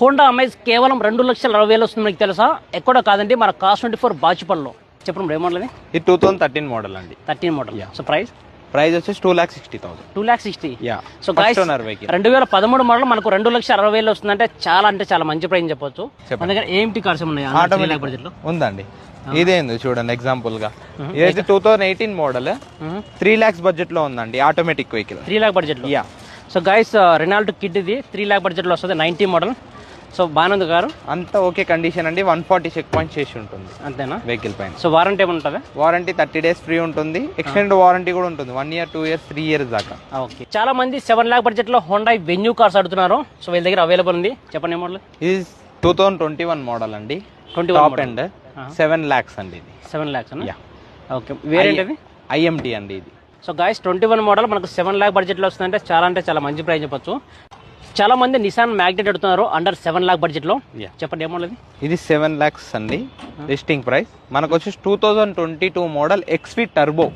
Honda అమైజ్ కేవలం 2,60,000 వస్తుంది. మీకు తెలుసా? ఎక్కడో కాదండి, మన Cars24 బాచుపల్లిలో. చెప్పండి, ఏ మోడల్ అది? ఇది 2013 మోడల్ అండి. 13 మోడల్. సో ప్రైస్ వచ్చేసి 2,60,000. 2,60,000. యా. సో గైస్ 2013 మోడల్ మనకు 2,60,000 వస్తుందంటే చాలా మంచి ప్రైస్ చెప్పొచ్చు. మన దగ్గర ఏమిటి కార్స్ ఉన్నాయి ఆటోమేటిక్ బడ్జెట్ లో ఉందండి. ఇదేంది చూడండి ఎగ్జాంపుల్ గా, ఇదైతే 2018 మోడల్ 3 lakhs బడ్జెట్ లో ఉందండి. ఆటోమేటిక్ వెహికల్ 3 lakh బడ్జెట్ లో. Yeah. So guys Renault kid ఇది 3 lakh బడ్జెట్ లో వస్తుంది. 90 మోడల్. సో బాగానే కారు అంతా ఓకే కండిషన్ అండి. 140 చెక్ పాయింట్ చేసి ఉంటుంది అంతేనా వెహికల్ పైన. సో వారంటీ ఏమైనా ఉంటుందా? వారంటీ 30 days ఫ్రీ ఉంటుంది. ఎక్స్టెండ్ వారంటీ కూడా ఉంటుంది 1 year 2 years 3 years దాకా. ఓకే. చాలా మంది 7 lakh బడ్జెట్ లో హోండా వెన్యూ కార్స్ అడుగుతున్నారు. సో వీళ్ళ దగ్గర అవైలబుల్ ఉంది. చెప్పండి మోడల్. ఇది 2021 మోడల్ అండి. 21 టాప్ ఎండ్ 7 lakhs అండి. ఇది 7 lakhs అన్న. యా. ఓకే. వేరియంట్ అది IMT అండి ఇది. సో గాయస్ 21 మోడల్ మనకు 7 lakh బడ్జెట్లో వస్తుందంటే చాలా మంచి ప్రైస్ చెప్పొచ్చు. చాలా మంది నిసాన్ మ్యాగ్నెట్ అడుగుతున్నారు అండర్ 7 lakh బడ్జెట్లో. చెప్పండి ఏ మోడల్ ఇది? ఇది 7 lakhs అండి లిస్టింగ్ ప్రైస్. మనకు వచ్చేసి 2022 మోడల్ XV టర్బో.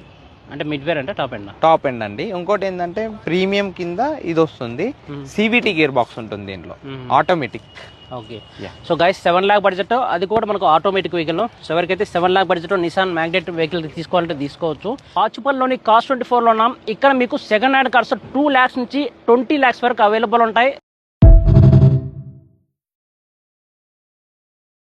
అంటే మిడ్ వేర్ అంటే టాప్ ఎండ్ అండి. ఇంకోటి ఏంటంటే ప్రీమియం కింద ఇది వస్తుంది. CVT గేర్ బాక్స్ ఉంటుంది దీంట్లో, automatic. Okay. So guys 7 lakh budget, అది కూడా మనకు ఆటోమేటిక్ వెహికల్. సో ఎవరికైతే 7 lakh budget Nissan Magnite vehicle తీసుకోవాలంటే తీసుకోవచ్చు. బాచుపల్లిలోని Cars24లో ఉన్నాం. ఇక్కడ మీకు సెకండ్ హ్యాండ్ కార్స్ 2 lakhs నుంచి 20 lakhs వరకు అవైలబుల్ ఉంటాయి.